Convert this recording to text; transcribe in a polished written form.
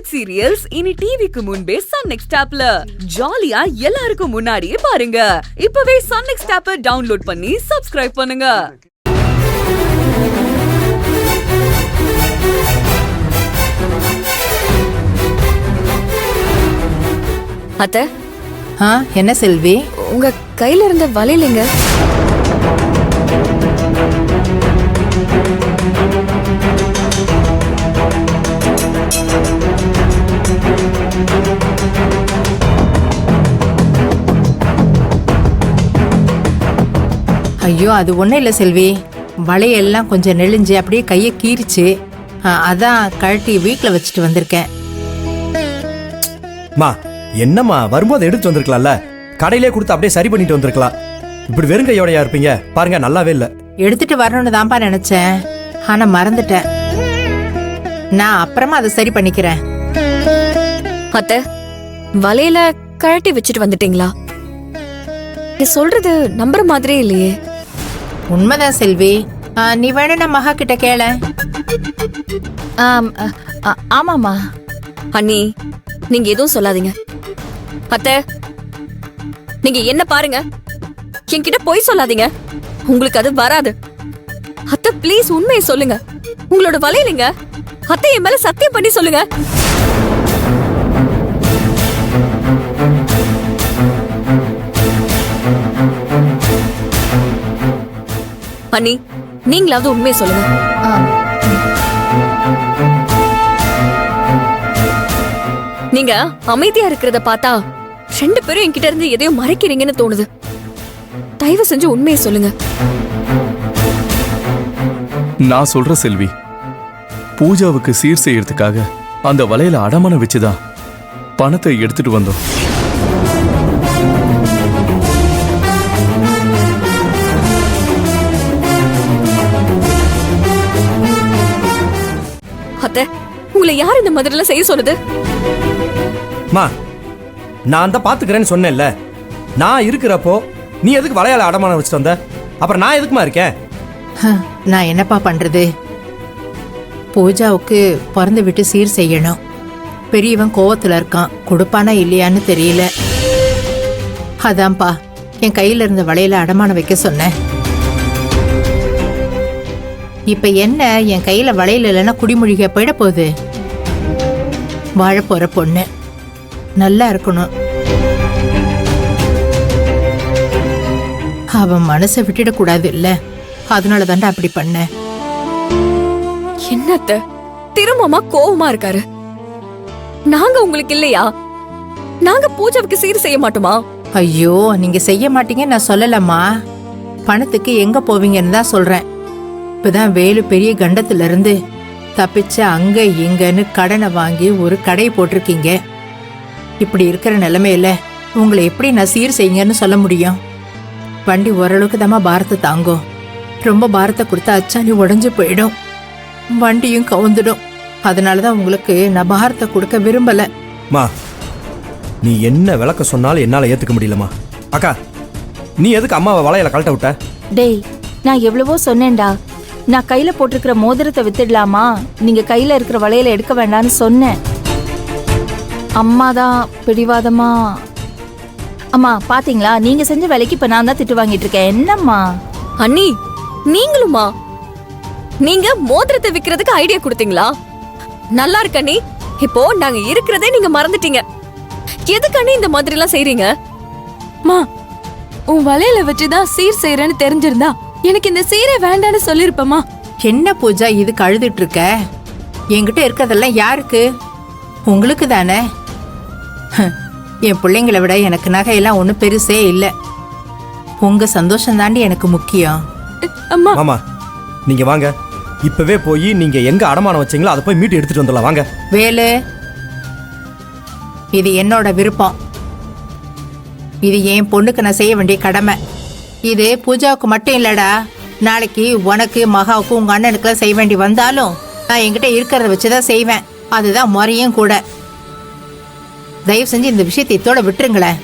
Web serials இனி டிவிக்கு முன்பே சன் நெக்ஸ்ட் ஆப்ல ஜாலியா எல்லாருக்கும் முன்னாடியே பாருங்க. இப்பவே சன் நெக்ஸ்ட் ஆப்பை டவுன்லோட் பண்ணி சப்ஸ்கிரைப் பண்ணுங்க. அத்தை, என்ன செல்வி? உங்க கையில இருந்த வலையிலங்க. ஐயோ, அது ஒன்றும் இல்லை செல்வி. வலையெல்லாம் கொஞ்சம் நெளிஞ்சு அப்படியே கையை கீறிச்சு. அதான் கழட்டி வீட்டில் வச்சுட்டு வந்திருக்கேன். மா, என்னம்மா, வரும்போது எடுத்து வந்திருக்கலாம்ல. கடையிலே கொடுத்து அப்படியே சரி பண்ணிட்டு வந்திருக்கலாம். இப்படி வெறும் கையோடையா இருப்பீங்க? பாருங்க, நல்லாவே இல்லை. எடுத்துட்டு வரணும்னு தான்ப்பா நினைச்சேன், ஆனா மறந்துட்டேன். நான் அப்புறமா அதை சரி பண்ணிக்கிறேன். அத்தை, வலையில கழட்டி வச்சுட்டு வந்துட்டீங்களா? சொல்றது நம்புற மாதிரியே இல்லையே. உண்மைதான் செல்வி. நீ வேணும்னா மகா கிட்ட கேள. ஆமாமா. அண்ணி, நீங்க எதுவும் சொல்லாதீங்க. அத்தை, நீங்க என்ன பாருங்க, என்கிட்ட போய் சொல்லாதீங்க. உங்களுக்கு அது வராது. அத்தை, பிளீஸ் உண்மையை சொல்லுங்க. உங்களோட வலையிலங்க. அத்தை, என் மேல சத்தியம் பண்ணி சொல்லுங்க. அண்ணி, நீங்களாவது உண்மையை சொல்லுங்க. நீங்க அமைதியா இருக்கிறத பார்த்தா ரெண்டு பேரும் என்கிட்ட இருந்து எதையோ மறைக்கிறீங்கன்னு தோணுது. தயவு செஞ்சு உண்மையை சொல்லுங்க. நான் சொல்ற செல்வி, பூஜாவுக்கு சீர் செய்யறதுக்காக அந்த வலையில அடமானம் வச்சுதான் பணத்தை எடுத்துட்டு வந்தோம். அத்தை, உங்களை யார் இந்த மாதிரி எல்லாம் செய்ய சொல்லுது? மா, நான் தான் பாத்துக்கிறேன்னு சொன்னேன்ல. நான் இருக்கிறப்போ நீ எதுக்கு வளையால அடமானம் வச்சுட்டு வந்த? அப்புறம் நான் எதுக்குமா இருக்கேன்? நான் என்னப்பா பண்றது? பூஜாவுக்கு பிறந்து விட்டு சீர் செய்யணும். பெரியவன் கோவத்துல இருக்கான், கொடுப்பானா இல்லையான்னு தெரியல. அதான்ப்பா என் கையில இருந்த வளையல அடமானம் வைக்க சொன்னேன். இப்ப என்ன, என் கையில வளையல் இல்லைன்னா குடிமொழிக போயிட போகுது. வாழ போற பொண்ணு நல்லா இருக்கணும். அவன் மனசை விட்டுடக்கூடாது இல்ல, அதனால தாண்டா அப்படி பண்ண. என்னத்த திரும்பமா கோவமா இருக்காரு? நாங்க உங்களுக்கு இல்லையா? நாங்க பூஜாவுக்கு சீர் செய்ய மாட்டோமா? ஐயோ, நீங்க செய்ய மாட்டீங்க நான் சொல்லலம்மா. பணத்துக்கு எங்க போவீங்கன்னு தான் சொல்றேன். இப்பதான் வேலு பெரிய கண்டத்துல இருந்து தப்பிச்ச அங்க இங்கன்னு கடனை வாங்கி ஒரு கடை போட்டிருக்கீங்க. இப்படி இருக்கிற நிலைமையில உங்களை எப்படி நான் சீர் செய்யுங்கன்னு சொல்ல முடியும்? வண்டி ஓரளவுக்கு தாம்மா பாரத்தை தாங்கும். ரொம்ப பாரத்தை கொடுத்தா அச்சாணி உடஞ்சு போயிடும், வண்டியும் கவுந்துடும். அதனாலதான் உங்களுக்கு நான் பாரத்தை கொடுக்க விரும்பல. மா, நீ என்ன விளக்க சொன்னாலும் என்னால ஏத்துக்க முடியலமா. அக்கா, நீ எதுக்கு அம்மாவை வளையல கழட்ட விட்ட? டேய், நான் எவ்வளவோ சொன்னேன்டா. நான் கையில போட்டிருக்கிற மோதிரத்தை வித்துடலாமா, நீங்க கையில இருக்கிற வளையல எடுக்க வேண்டாம்னு சொன்னேன். அம்மாதான் பிடிவாதமா. அம்மா பாத்தீங்களா, நீங்க செஞ்ச வேலைக்கு இப்ப நான் தான் திட்டு வாங்கிட்டு இருக்கேன். என்னம்மா? அண்ணி, நீங்களுமா? நீங்க மோதிரத்தை விக்கிறதுக்கு ஐடியா கொடுத்தீங்களா? நல்லா இருக்கு அண்ணி. இப்போ நாங்க இருக்கிறதே நீங்க மறந்துட்டீங்க. எதுக்கு அண்ணி இந்த மாதிரி எல்லாம் செய்றீங்க? மா, உன் வலையில வச்சுதான் சீர் செய்யறேன்னு தெரிஞ்சிருந்தா எனக்கு இந்த சீரை வேண்டான்னு சொல்லிருப்பமா. என்ன பூஜா இதுக்கு அழுதுட்டு இருக்க? என்கிட்ட இருக்கிறதெல்லாம் யாருக்கு? உங்களுக்கு தானே. என் பிள்ளைங்களை விட எனக்கு நகையெல்லாம் ஒன்றும் பெருசே இல்லை. உங்க சந்தோஷம் தாண்டி எனக்கு முக்கியம். அம்மா, மாமா, நீங்க வாங்க. இப்பவே போய் நீங்க எங்க அடமானம் வச்சீங்களோ அதை போய் மீட்டு எடுத்துட்டு வந்துடலாம். வாங்க. வேலு, இது என்னோட விருப்பம். இது என் பொண்ணுக்கு நான் செய்ய வேண்டிய கடமை. இது பூஜாவுக்கு மட்டும் இல்லடா, நாளைக்கு உனக்கு மகாவுக்கு உங்க அண்ணனுக்குலாம் செய்ய வேண்டி வந்தாலும் நான் என்கிட்ட இருக்கிறத வச்சுதான் செய்வேன். அதுதான் முறையும் கூட. தயவு செஞ்சு இந்த விஷயத்தை இதோட விட்டுருங்களேன்.